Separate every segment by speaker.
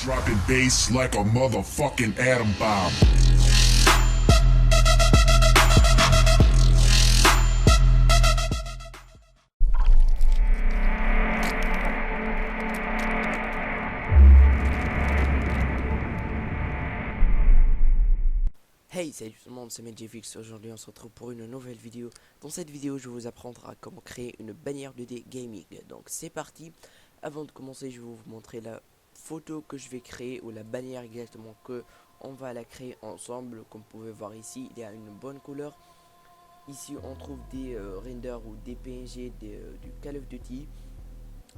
Speaker 1: Dropping bass like a motherfucking atom bomb.
Speaker 2: Hey, salut tout le monde, c'est Medjefix. Aujourd'hui on se retrouve pour une nouvelle vidéo. Dans cette vidéo je vais vous apprendre à comment créer une bannière 2D gaming. Donc c'est parti. Avant de commencer je vais vous montrer la photo que je vais créer, ou la bannière exactement, que on va la créer ensemble. Comme vous pouvez voir ici, il y a une bonne couleur. Ici on trouve des renders ou des PNG du Call of Duty.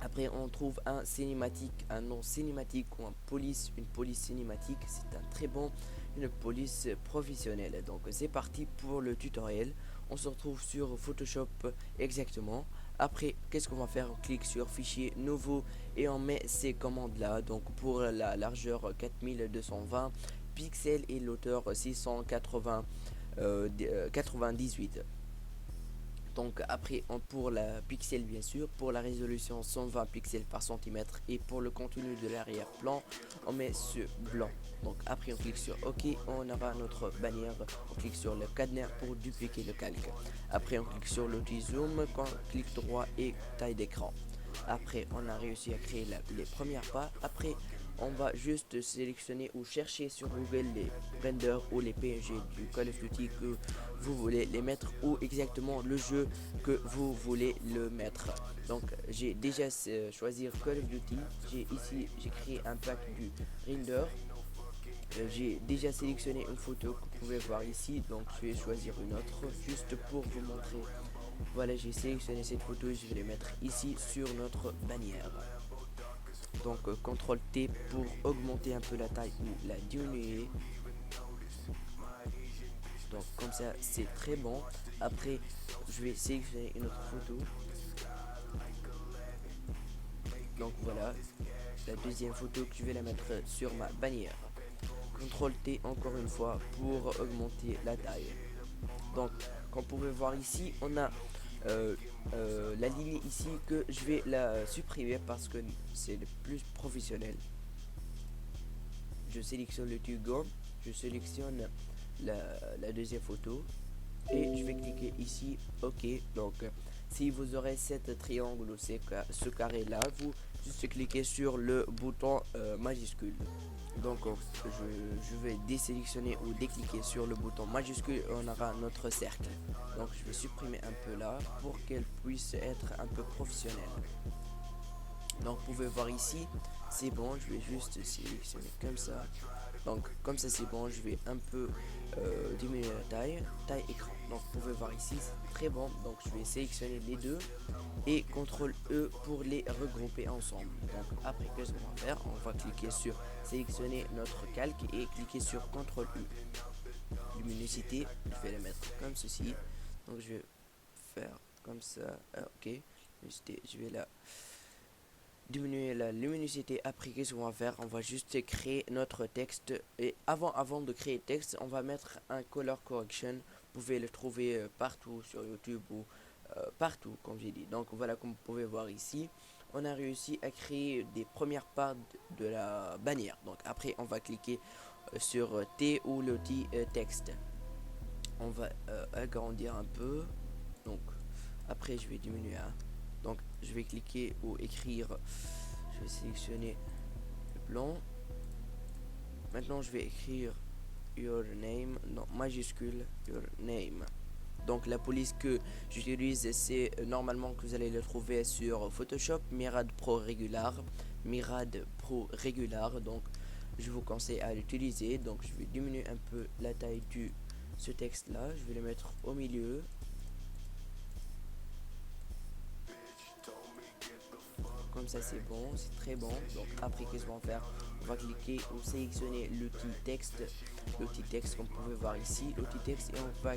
Speaker 2: Après on trouve un cinématique, un nom cinématique, ou une police cinématique. C'est un très bon, une police professionnelle. Donc c'est parti pour le tutoriel. On se retrouve sur Photoshop exactement. Après qu'est-ce qu'on va faire? On clique sur fichier nouveau et on met ces commandes là. Donc pour la largeur 4220 pixels et l'auteur 698. Donc après pour la pixel bien sûr, pour la résolution 120 pixels par centimètre, et pour le contenu de l'arrière-plan on met ce blanc. Donc après on clique sur OK, on aura notre bannière. On clique sur le cadenas pour dupliquer le calque. Après on clique sur l'outil zoom, clic droit et taille d'écran. Après on a réussi à créer les premières pas. Après on va juste sélectionner ou chercher sur Google les renders ou les PNG du Call of Duty que vous voulez les mettre, ou exactement le jeu que vous voulez le mettre. Donc j'ai déjà choisi Call of Duty. J'ai créé un pack du render. J'ai déjà sélectionné une photo que vous pouvez voir ici, donc je vais choisir une autre juste pour vous montrer. Voilà, j'ai sélectionné cette photo et je vais les mettre ici sur notre bannière. Donc CTRL T pour augmenter un peu la taille ou la diminuer. Donc comme ça c'est très bon. Après je vais sélectionner une autre photo. Donc voilà la deuxième photo que je vais la mettre sur ma bannière. CTRL T encore une fois pour augmenter la taille. Donc comme vous pouvez voir ici on a la ligne ici que je vais la supprimer parce que c'est le plus professionnel. Je sélectionne le Tugon, je sélectionne la deuxième photo et je vais cliquer ici OK. Donc si vous aurez cette triangle ou ce carré là, vous juste cliquez sur le bouton majuscule. Donc je vais désélectionner ou décliquer sur le bouton majuscule et on aura notre cercle. Donc je vais supprimer un peu là pour qu'elle puisse être un peu professionnelle. Donc vous pouvez voir ici c'est bon, je vais juste sélectionner comme ça. Donc comme ça c'est bon, je vais un peu diminuer la taille écran. Donc vous pouvez voir ici c'est très bon. Donc je vais sélectionner les deux et CTRL E pour les regrouper ensemble. Donc après qu'est-ce qu'on va faire? On va cliquer sur sélectionner notre calque et cliquer sur CTRL U. Luminosité, je vais la mettre comme ceci. Donc je vais faire comme ça. OK, je vais la diminuer la luminosité. Après qu'est-ce qu'on va faire? On va juste créer notre texte, et avant de créer le texte on va mettre un color correction. Vous pouvez le trouver partout sur YouTube ou partout comme j'ai dit. Donc voilà, comme vous pouvez voir ici on a réussi à créer des premières parts de la bannière. Donc après on va cliquer sur T ou l'outil texte. On va agrandir un peu. Donc après je vais diminuer un. Donc je vais cliquer ou écrire, je vais sélectionner le blanc. Maintenant je vais écrire your name, non majuscule, your name. Donc la police que j'utilise c'est normalement que vous allez le trouver sur Photoshop, Mirad Pro Regular. Donc je vous conseille à l'utiliser. Donc je vais diminuer un peu la taille de ce texte là, je vais le mettre au milieu. Comme ça c'est bon, c'est très bon. Donc après qu'est-ce qu'on va faire? On va cliquer ou sélectionner l'outil texte. L'outil texte comme vous pouvez voir ici, l'outil texte, et on va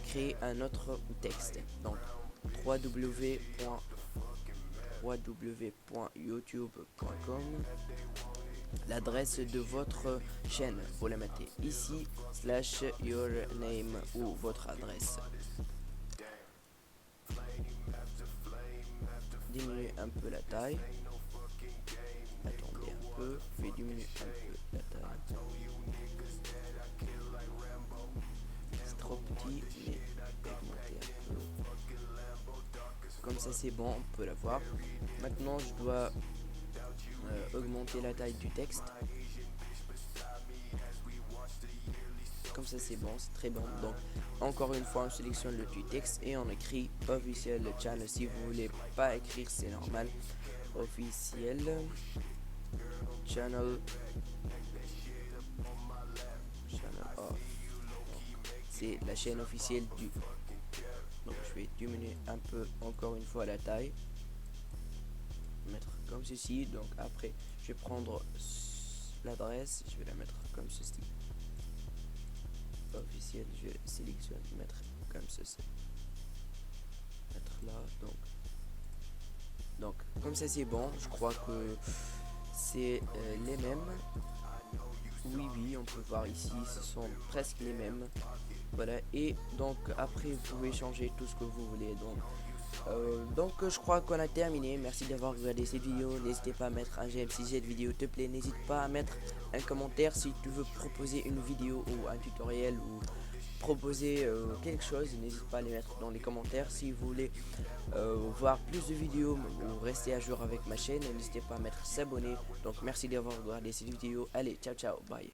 Speaker 2: créer un autre texte. Donc www.youtube.com. L'adresse de votre chaîne, vous la mettez ici, /yourname ou votre adresse. Diminuer un peu la taille. Attendez un peu, je vais diminuer un peu la taille. C'est trop petit, mais augmenter un peu. Comme ça c'est bon, on peut la voir. Maintenant je dois augmenter la taille du texte. Comme ça c'est bon, c'est très bon. Donc encore une fois on sélectionne le texte et on écrit officiel channel. Si vous voulez pas écrire c'est normal. Officiel channel off. C'est la chaîne officielle du. Donc je vais diminuer un peu encore une fois la taille. Mettre comme ceci. Donc après je vais prendre l'adresse, je vais la mettre comme ceci. Officiel, je sélectionne, mettre comme ceci. Mettre là, donc comme ça c'est bon. Je crois que c'est les mêmes. Oui, on peut voir ici, ce sont presque les mêmes. Voilà, et donc après vous pouvez changer tout ce que vous voulez. Donc je crois qu'on a terminé. Merci d'avoir regardé cette vidéo. N'hésitez pas à mettre un j'aime si cette vidéo te plaît. N'hésite pas à mettre un commentaire si tu veux proposer une vidéo ou un tutoriel ou proposer quelque chose. N'hésite pas à les mettre dans les commentaires. Si vous voulez voir plus de vidéos ou rester à jour avec ma chaîne, n'hésitez pas à mettre s'abonner. Donc merci d'avoir regardé cette vidéo. Allez, ciao ciao, bye.